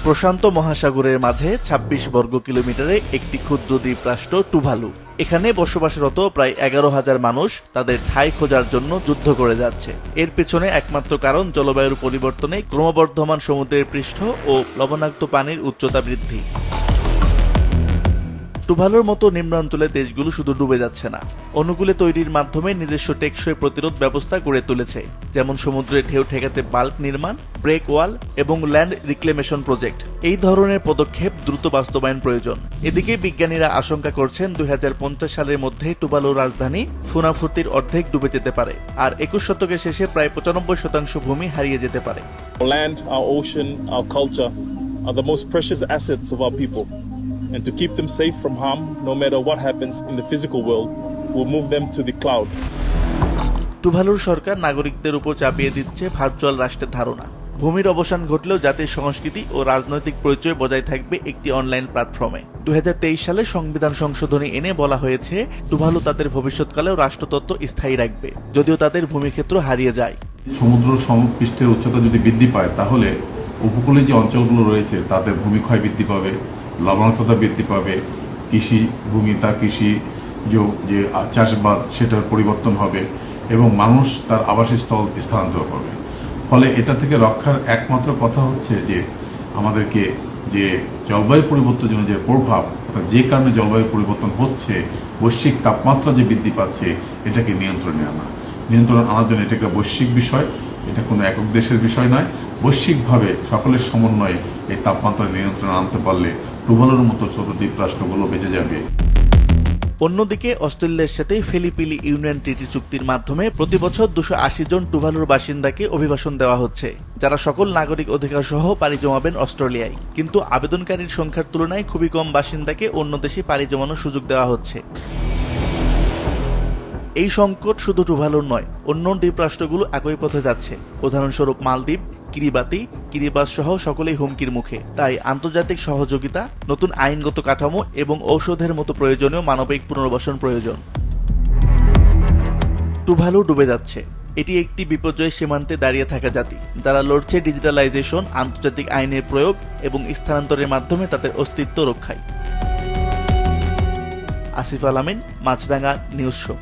প্রশান্ত মহাসাগরের মাঝে ২৬ বর্গ কিলোমিটারে একটি ক্ষুদ্র দ্বীপরাষ্ট্র টুভালু। এখানে বসবাসরত প্রায় ১১,০০০ মানুষ তাদের ঠাঁই খোঁজার জন্য যুদ্ধ করে যাচ্ছে। এর পেছনে একমাত্র কারণ জলবায়ুর পরিবর্তনে ক্রমবর্ধমান সমুদ্রের পৃষ্ঠ ও লবণাক্ত পানির উচ্চতা বৃদ্ধি। টুভালুর মতো নিম্নাঞ্চলের দেশগুলো শুধু ডুবে যাচ্ছে না, অনুকূলে তৈরির মাধ্যমে নিজস্ব টেকসই প্রতিরোধ ব্যবস্থা গড়ে তুলেছে, যেমন সমুদ্রের ঢেউ ঠেকাতে বাল্ক নির্মাণ, ব্রেক ওয়াল এবং ল্যান্ড রিক্লেমেশন প্রজেক্ট। এই ধরনের পদক্ষেপ দ্রুত বাস্তবায়ন প্রয়োজন। এদিকে বিজ্ঞানীরা আশঙ্কা করছেন ২০৫০ সালের মধ্যে টুভালুর রাজধানী ফুনাফুতির অর্ধেক ডুবে যেতে পারে, আর ২১ শতকের শেষে প্রায় ৯৫% ভূমি হারিয়ে যেতে পারে। Land, our ocean, our culture are the most precious assets of our people. And to keep them safe from harm, no matter what happens in the physical world, we'll move them to the cloud. টুভালুর সরকার নাগরিকদের উপর চাপিয়ে দিচ্ছে virtual রাষ্ট্রের ধারণা। ভূমির অবসান ঘটলেও জাতির সংস্কৃতি ও রাজনৈতিক পরিচয় বজায় থাকবে একটি অনলাইন প্ল্যাটফর্মে। ২০২৩ সালে সংবিধান সংশোধনী এনে বলা হয়েছে টুভালু তাদের ভবিষ্যৎকালেও রাষ্ট্রতত্ত্ব স্থায়ী রাখবে, যদিও তাদের ভূমিক্ষেত্র হারিয়ে যায়। সমুদ্র সমপৃষ্ঠের উচ্চতা যদি বৃদ্ধি পায়, তাহলে উপকূলে যে অঞ্চলগুলো রয়েছে তাদের ভূমিক্ষয় বৃদ্ধি পাবে, লবণাক্ততা বৃদ্ধি পাবে, কৃষি ভূমি তার কৃষি যে চাষবাদ সেটার পরিবর্তন হবে এবং মানুষ তার আবাসস্থল স্থানান্তর করবে। ফলে এটা থেকে রক্ষার একমাত্র কথা হচ্ছে যে আমাদেরকে যে জলবায়ু পরিবর্তনের যে প্রভাব, অর্থাৎ যে কারণে জলবায়ু পরিবর্তন হচ্ছে, বৈশ্বিক তাপমাত্রা যে বৃদ্ধি পাচ্ছে, এটাকে নিয়ন্ত্রণে আনা। নিয়ন্ত্রণ আনার জন্য এটা একটা বৈশ্বিক বিষয়, এটা কোনো একক দেশের বিষয় নয়। বৈশ্বিকভাবে সকলের সমন্বয়ে এই তাপমাত্রা নিয়ন্ত্রণে আনতে পারলে টুভালুর মতো ছোট দ্বীপরাষ্ট্রগুলো বেঁচে যাবে। অন্যদিকে অস্ট্রেলিয়ার সাথে ফিলিপিলি ইউনিয়ন ট্রিটি চুক্তির মাধ্যমে প্রতি বছর ২৮০ জন টুভালুর বাসিন্দাকে অভিবাসন দেওয়া হচ্ছে, যারা সকল নাগরিক অধিকার সহ পাড়ি জমাবেন অস্ট্রেলিয়ায়। কিন্তু আবেদনকারীর সংখ্যার তুলনায় খুবই কম বাসিন্দাকে অন্য দেশে পাড়ি জমানোর সুযোগ দেওয়া হচ্ছে। এই সংকট শুধু টুভালুর নয়, অন্য দ্বীপরাষ্ট্রগুলো একই পথে যাচ্ছে। উদাহরণস্বরূপ মালদ্বীপ, কিরিবাতি, কিরিবাস সহ সকলেই হুমকির মুখে। তাই আন্তর্জাতিক সহযোগিতা, নতুন আইনগত কাঠামো এবং ঔষধের মতো প্রয়োজনীয় মানবিক পুনর্বাসন প্রয়োজন। টুভালু ডুবে যাচ্ছে। এটি একটি বিপর্যয়ের সীমান্তে দাঁড়িয়ে থাকা জাতি, যারা লড়ছে ডিজিটালাইজেশন, আন্তর্জাতিক আইনের প্রয়োগ এবং স্থানান্তরের মাধ্যমে তাদের অস্তিত্ব রক্ষায়। আসিফ আল আমিন, মাছরাঙা নিউজ শো।